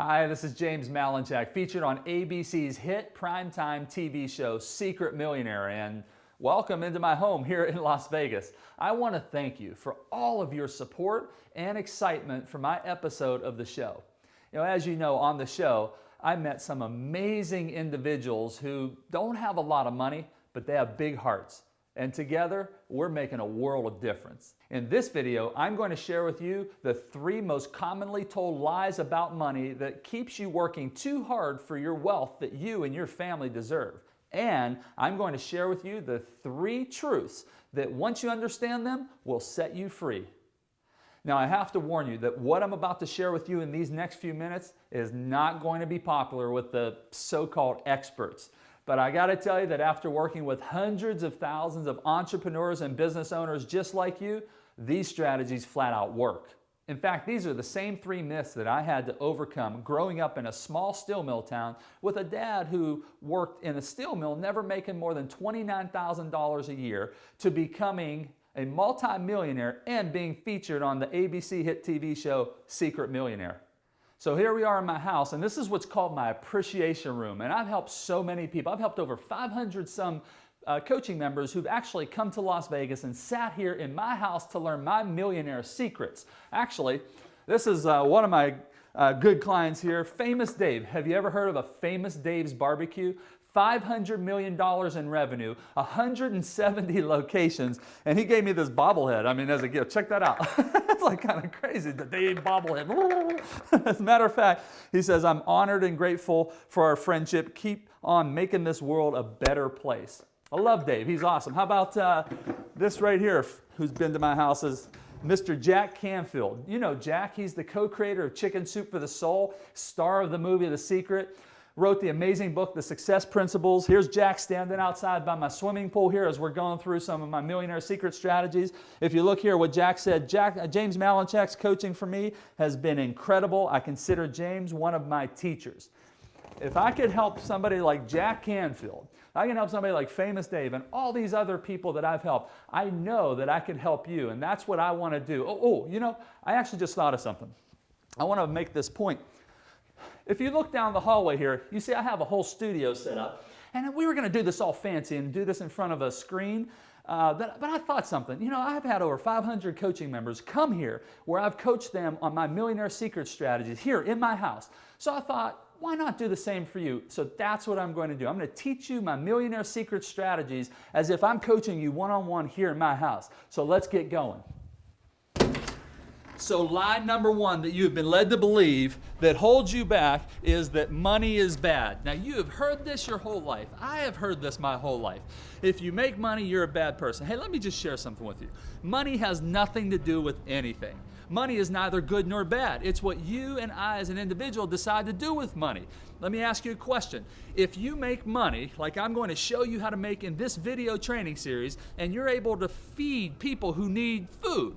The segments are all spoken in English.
Hi, this is James Malinchak, featured on ABC's hit primetime TV show, Secret Millionaire, and welcome into my home here in Las Vegas. I want to thank you for all of your support and excitement for my episode of the show. As you know, on the show, I met some amazing individuals who don't have a lot of money, but they have big hearts. And together, we're making a world of difference. In this video, I'm going to share with you the 3 most commonly told lies about money that keeps you working too hard for your wealth that you and your family deserve. And I'm going to share with you the 3 truths that once you understand them, will set you free. Now, I have to warn you that what I'm about to share with you in these next few minutes is not going to be popular with the so-called experts. But I got to tell you that after working with hundreds of thousands of entrepreneurs and business owners just like you, these strategies flat out work. In fact, these are the same 3 myths that I had to overcome growing up in a small steel mill town with a dad who worked in a steel mill, never making more than $29,000 a year, to becoming a multi-millionaire and being featured on the ABC hit TV show, Secret Millionaire. So here we are in my house, and this is what's called my appreciation room. And I've helped so many people. I've helped over 500 some coaching members who've actually come to Las Vegas and sat here in my house to learn my millionaire secrets. Actually, this is one of my good clients here, Famous Dave. Have you ever heard of a Famous Dave's Barbecue? $500 million in revenue, 170 locations, and he gave me this bobblehead, as a gift. Check that out. It's like kind of crazy, the Dave bobblehead. As a matter of fact, he says, I'm honored and grateful for our friendship. Keep on making this world a better place. I love Dave. He's awesome. How about this right here, who's been to my house, is Mr. Jack Canfield. You know Jack. He's the co-creator of Chicken Soup for the Soul, star of the movie The Secret. Wrote the amazing book, The Success Principles. Here's Jack standing outside by my swimming pool here as we're going through some of my millionaire secret strategies. If you look here, what Jack said, James Malinchak's coaching for me has been incredible. I consider James one of my teachers. If I could help somebody like Jack Canfield, I can help somebody like Famous Dave and all these other people that I've helped, I know that I can help you, and that's what I want to do. I actually just thought of something. I want to make this point. If you look down the hallway here, you see I have a whole studio set up. And we were going to do this all fancy and do this in front of a screen. But I thought something. I've had over 500 coaching members come here where I've coached them on my millionaire secret strategies here in my house. So I thought, why not do the same for you? So that's what I'm going to do. I'm going to teach you my millionaire secret strategies as if I'm coaching you one-on-one here in my house. So let's get going. So lie number 1 that you have been led to believe that holds you back is that money is bad. Now, you have heard this your whole life. I have heard this my whole life. If you make money, you're a bad person. Hey, let me just share something with you. Money has nothing to do with anything. Money is neither good nor bad. It's what you and I as an individual decide to do with money. Let me ask you a question. If you make money, like I'm going to show you how to make in this video training series, and you're able to feed people who need food,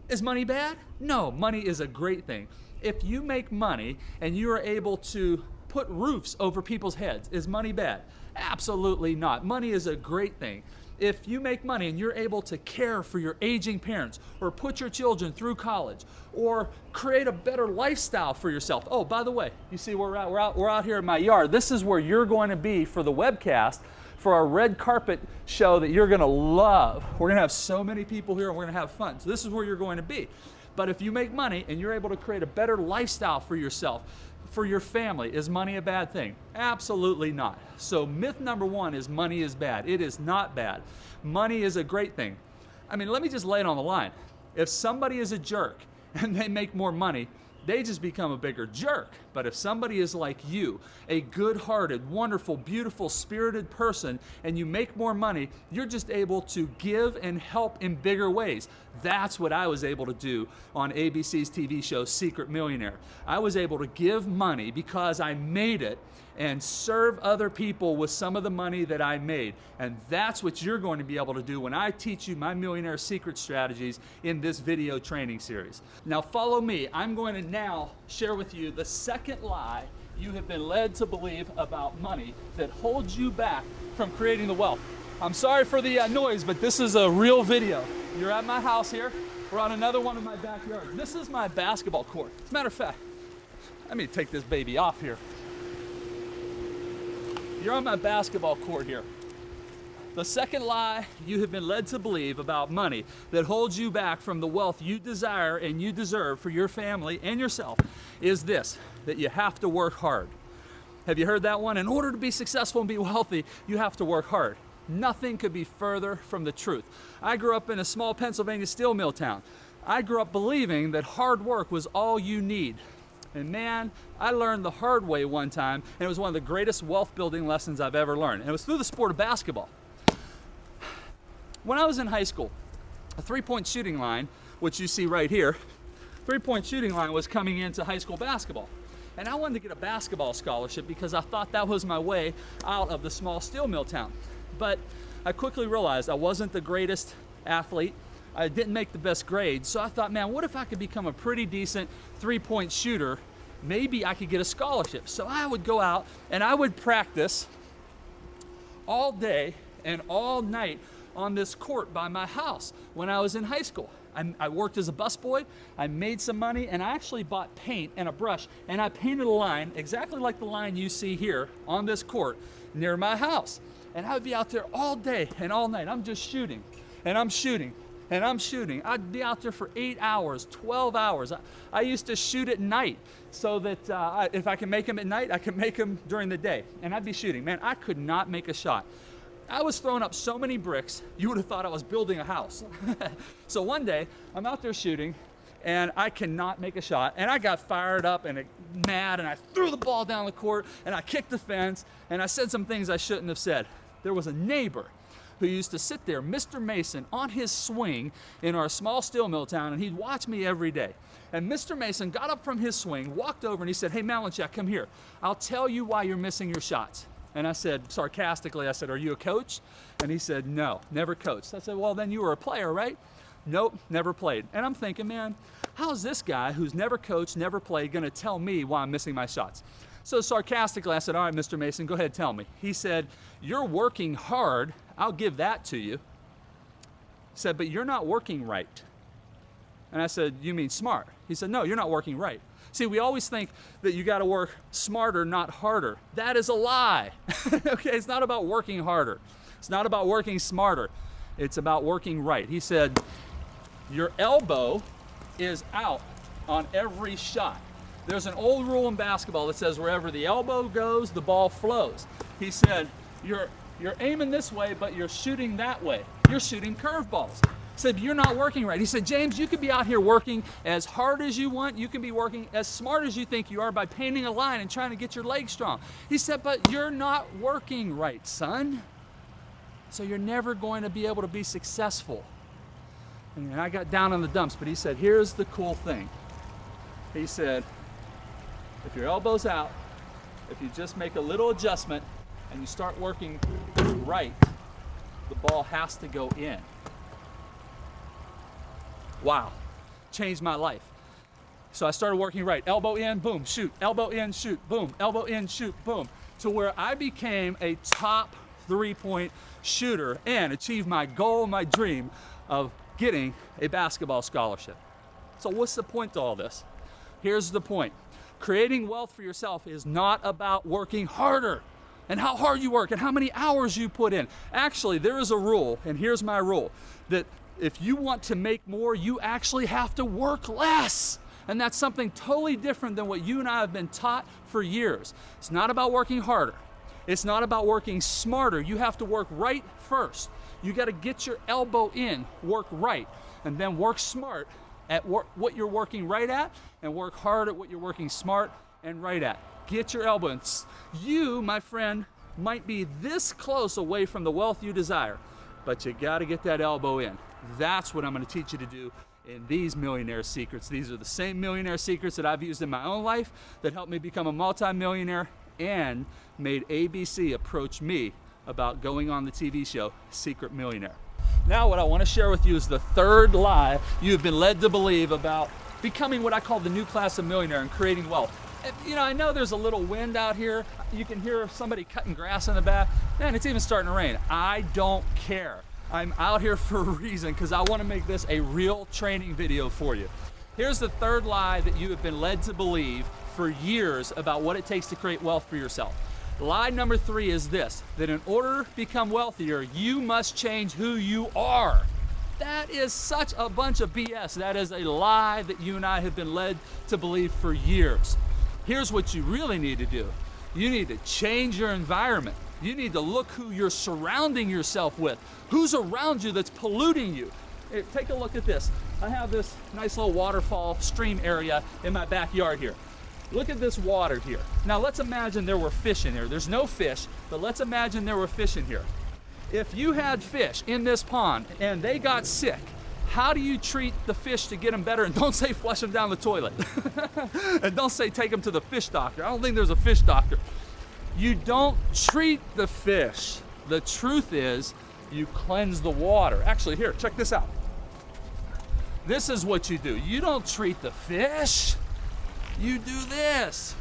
is money bad? No, money is a great thing. If you make money and you are able to put roofs over people's heads, is money bad? Absolutely not. Money is a great thing. If you make money and you're able to care for your aging parents, or put your children through college, or create a better lifestyle for yourself. Oh, by the way, you see where we're out here in my yard. This is where you're going to be for the webcast, for our red carpet show that you're going to love. We're going to have so many people here and we're going to have fun. So this is where you're going to be. But if you make money and you're able to create a better lifestyle for yourself, for your family, is money a bad thing? Absolutely not. So myth number 1 is money is bad. It is not bad. Money is a great thing. Let me just lay it on the line. If somebody is a jerk and they make more money, they just become a bigger jerk. But if somebody is like you, a good-hearted, wonderful, beautiful, spirited person, and you make more money, you're just able to give and help in bigger ways. That's what I was able to do on ABC's TV show, Secret Millionaire. I was able to give money because I made it and serve other people with some of the money that I made. And that's what you're going to be able to do when I teach you my millionaire secret strategies in this video training series. Now follow me. I'm going to now share with you the second lie you have been led to believe about money that holds you back from creating the wealth. I'm sorry for the noise, but this is a real video. You're at my house here. We're on another one of my backyards. This is my basketball court. As a matter of fact, Let me take this baby off here. You're on my basketball court here. The second lie you have been led to believe about money that holds you back from the wealth you desire and you deserve for your family and yourself is this, that you have to work hard. Have you heard that one? In order to be successful and be wealthy, you have to work hard. Nothing could be further from the truth. I grew up in a small Pennsylvania steel mill town. I grew up believing that hard work was all you need. And man, I learned the hard way one time, and it was one of the greatest wealth building lessons I've ever learned. And it was through the sport of basketball. When I was in high school, a three-point shooting line, which you see right here, three-point shooting line was coming into high school basketball. And I wanted to get a basketball scholarship because I thought that was my way out of the small steel mill town. But I quickly realized I wasn't the greatest athlete. I didn't make the best grades. So I thought, man, what if I could become a pretty decent three-point shooter? Maybe I could get a scholarship. So I would go out and I would practice all day and all night on this court by my house when I was in high school. I worked as a busboy, I made some money, and I actually bought paint and a brush, and I painted a line exactly like the line you see here on this court near my house. And I would be out there all day and all night. I'm just shooting, and I'm shooting, and I'm shooting. I'd be out there for 8 hours, 12 hours. I used to shoot at night so that if I can make them at night, I can make them during the day. And I'd be shooting. Man, I could not make a shot. I was throwing up so many bricks, you would have thought I was building a house. So one day, I'm out there shooting, and I cannot make a shot, and I got fired up and mad, and I threw the ball down the court, and I kicked the fence, and I said some things I shouldn't have said. There was a neighbor who used to sit there, Mr. Mason, on his swing in our small steel mill town, and he'd watch me every day. And Mr. Mason got up from his swing, walked over, and he said, "Hey, Malinchack, come here. I'll tell you why you're missing your shots." And I said, sarcastically, I said, "Are you a coach?" And he said, "No, never coached." I said, "Well, then you were a player, right?" "Nope, never played." And I'm thinking, man, how's this guy who's never coached, never played, gonna tell me why I'm missing my shots? So sarcastically, I said, "All right, Mr. Mason, go ahead, tell me." He said, "You're working hard, I'll give that to you." He said, "But you're not working right." And I said, "You mean smart?" He said, "No, you're not working right." See, we always think that you got to work smarter, not harder. That is a lie. Okay, it's not about working harder. It's not about working smarter. It's about working right. He said, "Your elbow is out on every shot." There's an old rule in basketball that says wherever the elbow goes, the ball flows. He said, you're aiming this way, but you're shooting that way. You're shooting curveballs. He said, "You're not working right." He said, "James, you could be out here working as hard as you want. You can be working as smart as you think you are by painting a line and trying to get your legs strong." He said, "But you're not working right, son. So you're never going to be able to be successful." And I got down on the dumps, but he said, "Here's the cool thing." He said, "If your elbow's out, if you just make a little adjustment and you start working right, the ball has to go in." Wow, changed my life. So I started working right. Elbow in, boom, shoot. Elbow in, shoot, boom. Elbow in, shoot, boom. To where I became a top three-point shooter and achieved my goal, my dream of getting a basketball scholarship. So what's the point to all this? Here's the point. Creating wealth for yourself is not about working harder and how hard you work and how many hours you put in. Actually, there is a rule, and here's my rule, that if you want to make more, you actually have to work less. And that's something totally different than what you and I have been taught for years. It's not about working harder. It's not about working smarter. You have to work right first. You got to get your elbow in, work right, and then work smart at what you're working right at, and work hard at what you're working smart and right at. Get your elbow in. You, my friend, might be this close away from the wealth you desire, but you got to get that elbow in. That's what I'm going to teach you to do in these millionaire secrets. These are the same millionaire secrets that I've used in my own life that helped me become a multi-millionaire and made ABC approach me about going on the TV show Secret Millionaire. Now what I want to share with you is the third lie you've been led to believe about becoming what I call the new class of millionaire and creating wealth. You know, I know there's a little wind out here. You can hear somebody cutting grass in the back. Man, it's even starting to rain. I don't care. I'm out here for a reason, because I want to make this a real training video for you. Here's the third lie that you have been led to believe for years about what it takes to create wealth for yourself. Lie number 3 is this, that in order to become wealthier, you must change who you are. That is such a bunch of BS. That is a lie that you and I have been led to believe for years. Here's what you really need to do. You need to change your environment. You need to look who you're surrounding yourself with. Who's around you that's polluting you? Hey, take a look at this. I have this nice little waterfall stream area in my backyard here. Look at this water here. Now let's imagine there were fish in here. There's no fish, but let's imagine there were fish in here. If you had fish in this pond and they got sick, how do you treat the fish to get them better? And don't say flush them down the toilet. And don't say take them to the fish doctor. I don't think there's a fish doctor. You don't treat the fish. The truth is you cleanse the water. Actually, here, check this out. This is what you do. You don't treat the fish. You do this.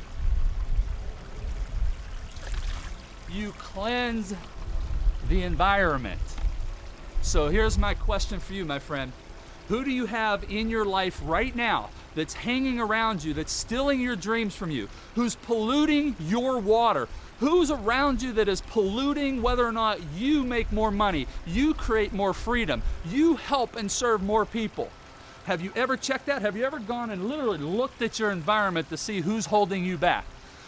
You cleanse the environment. So here's my question for you, my friend. Who do you have in your life right now that's hanging around you, that's stealing your dreams from you, who's polluting your water? Who's around you that is polluting whether or not you make more money, you create more freedom, you help and serve more people? Have you ever checked that? Have you ever gone and literally looked at your environment to see who's holding you back?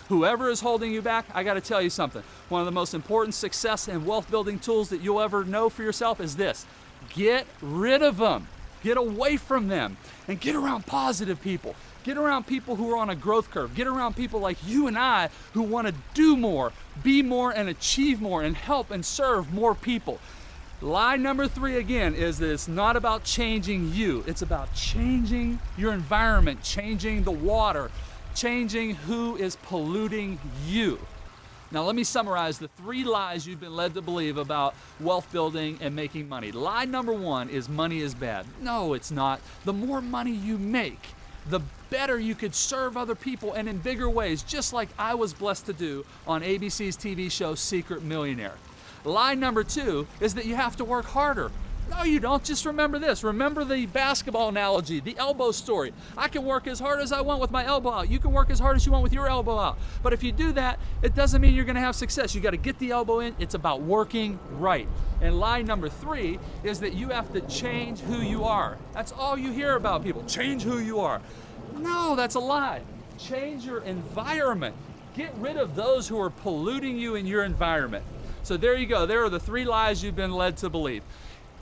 Whoever is holding you back, I gotta tell you something. One of the most important success and wealth building tools that you'll ever know for yourself is this. Get rid of them. Get away from them and get around positive people. Get around people who are on a growth curve. Get around people like you and I who want to do more, be more, and achieve more and help and serve more people. Lie number 3 again is that it's not about changing you. It's about changing your environment, changing the water, changing who is polluting you. Now let me summarize the 3 lies you've been led to believe about wealth building and making money. Lie number 1 is money is bad. No, it's not. The more money you make, the better you could serve other people and in bigger ways, just like I was blessed to do on ABC's TV show Secret Millionaire. Lie number 2 is that you have to work harder. No, you don't. Just remember this. Remember the basketball analogy, the elbow story. I can work as hard as I want with my elbow out. You can work as hard as you want with your elbow out. But if you do that, it doesn't mean you're going to have success. You got to get the elbow in. It's about working right. And lie number 3 is that you have to change who you are. That's all you hear about people. Change who you are. No, that's a lie. Change your environment. Get rid of those who are polluting you in your environment. So there you go. There are the 3 lies you've been led to believe.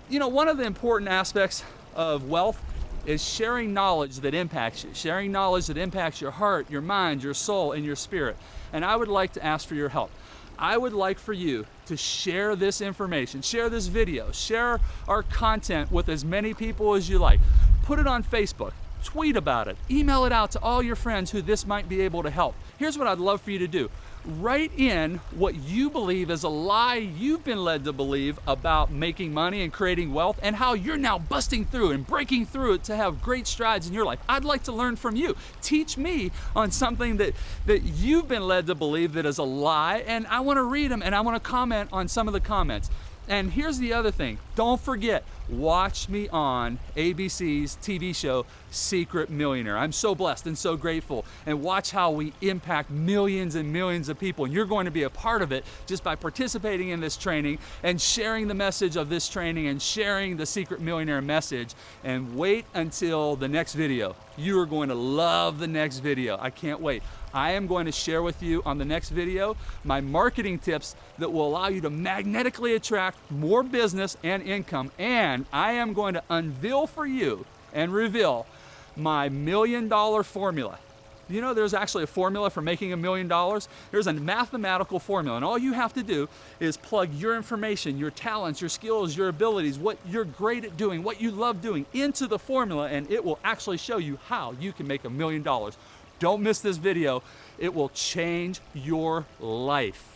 You know, one of the important aspects of wealth is sharing knowledge that impacts you, sharing knowledge that impacts your heart, your mind, your soul, and your spirit. And I would like to ask for your help. I would like for you to share this information, share this video, share our content with as many people as you like. Put it on Facebook, tweet about it, email it out to all your friends who this might be able to help. Here's what I'd love for you to do. Write in what you believe is a lie you've been led to believe about making money and creating wealth and how you're now busting through and breaking through it to have great strides in your life. I'd like to learn from you. Teach me on something that you've been led to believe that is a lie, and I want to read them and I want to comment on some of the comments. And here's the other thing. Don't forget, watch me on ABC's TV show, Secret Millionaire. I'm so blessed and so grateful. And watch how we impact millions and millions of people. And you're going to be a part of it just by participating in this training and sharing the message of this training and sharing the Secret Millionaire message. And wait until the next video. You are going to love the next video. I can't wait. I am going to share with you on the next video my marketing tips that will allow you to magnetically attract more business and income. And I am going to unveil for you and reveal my $1 million formula. You know, there's actually a formula for making $1 million. There's a mathematical formula, and all you have to do is plug your information, your talents, your skills, your abilities, what you're great at doing, what you love doing into the formula, and it will actually show you how you can make $1 million. Don't miss this video. It will change your life.